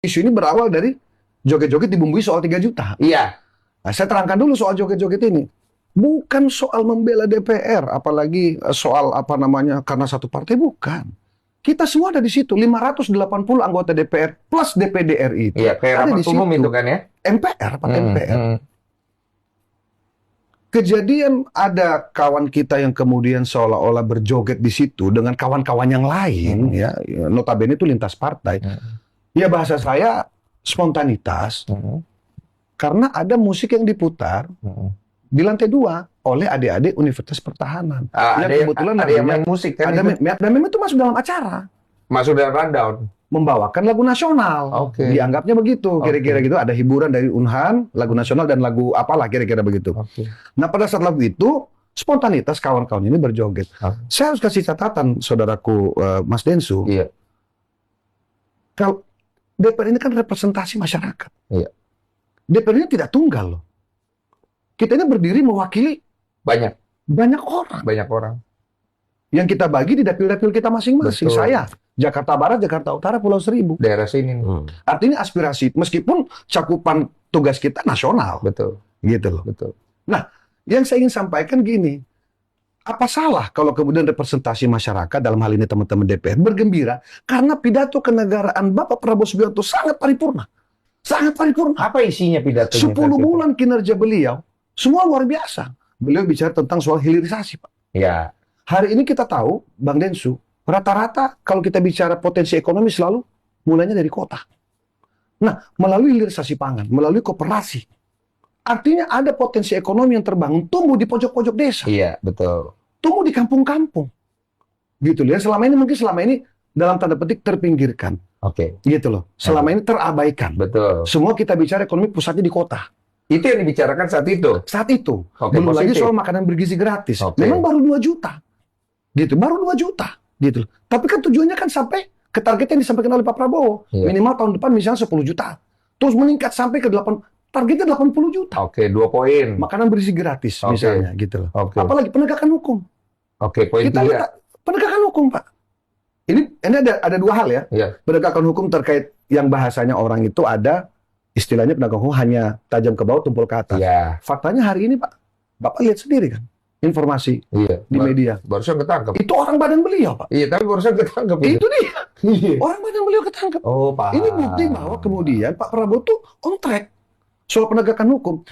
Isu ini berawal dari joget-joget dibumbui soal 3 juta. Iya. Nah, saya terangkan dulu soal joget-joget ini. Bukan soal membela DPR, apalagi soal apa namanya karena satu partai, bukan. Kita semua ada di situ, 580 anggota DPR plus DPD RI itu. Iya, kayak ada rapat di umum situ. itu kan ya. MPR, Pak, MPR. Kejadian ada kawan kita yang kemudian seolah-olah berjoget di situ dengan kawan-kawan yang lain, ya, notabene itu lintas partai. Ya bahasa saya spontanitas, karena ada musik yang diputar di lantai 2 oleh adik-adik Universitas Pertahanan. Ada yang main musik kan? Dan memang itu masuk dalam acara. Masuk dalam rundown. Membawakan lagu nasional. Oke. Dianggapnya begitu, kira-kira gitu. Ada hiburan dari Unhan, lagu nasional dan lagu apalah kira-kira begitu. Oke. Nah pada saat lagu itu, spontanitas kawan-kawan ini berjoget. Saya harus kasih catatan, saudaraku Mas Densu. Iya. Kalau DPR ini kan representasi masyarakat. Iya. DPR ini tidak tunggal loh. Kita ini berdiri mewakili banyak orang. Banyak orang. Yang kita bagi di dapil-dapil kita masing-masing. Betul. Saya, Jakarta Barat, Jakarta Utara, Pulau Seribu. Daerah sini. Artinya aspirasi, meskipun cakupan tugas kita nasional. Betul. Gitu loh. Betul. Nah, yang saya ingin sampaikan gini. Apa salah kalau kemudian representasi masyarakat, dalam hal ini teman-teman DPR, bergembira karena pidato kenegaraan Bapak Prabowo Subianto sangat paripurna. Sangat paripurna. Apa isinya pidatonya? 10 bulan kinerja beliau, semua luar biasa. Beliau bicara tentang soal hilirisasi, Pak. Ya. Hari ini kita tahu, Bang Densu, rata-rata kalau kita bicara potensi ekonomi selalu mulainya dari kota. Nah, melalui hilirisasi pangan, melalui koperasi, artinya ada potensi ekonomi yang terbangun, tumbuh di pojok-pojok desa. Iya, betul. Tumbuh di kampung-kampung. Gitu loh. Selama ini dalam tanda petik terpinggirkan. Oke. Gitu loh. Selama ini terabaikan. Betul. Semua kita bicara ekonomi pusatnya di kota. Itu yang dibicarakan saat itu. Saat itu. Oke, Belum lagi positif. soal makanan bergizi gratis. Oke. Memang baru 2 juta. Gitu, baru 2 juta. Gitu loh. Tapi kan tujuannya kan sampai ke target yang disampaikan oleh Pak Prabowo. Iya. Minimal tahun depan misalnya 10 juta. Terus meningkat sampai ke 8, targetnya 80 juta. Oke, 2 poin. Makanan bergizi gratis Oke. misalnya gitu loh. Oke. Apalagi penegakan hukum. Oke, poin Kita 3. lihat penegakan hukum, Pak. Ini ada 2 hal ya. Iya. Penegakan hukum terkait yang bahasanya orang itu ada istilahnya penegakan hukum hanya tajam ke bawah, tumpul ke atas. Iya. Faktanya hari ini, Pak, Bapak lihat sendiri kan informasi Iya. di media. Barusan ketangkep. Itu orang badan beliau, Pak. Iya, tapi barusan ketangkep. Itu dia. Iya. Orang badan beliau ketangkep. Oh, paham. Ini bukti bahwa kemudian Pak Prabowo tuh on track soal penegakan hukum.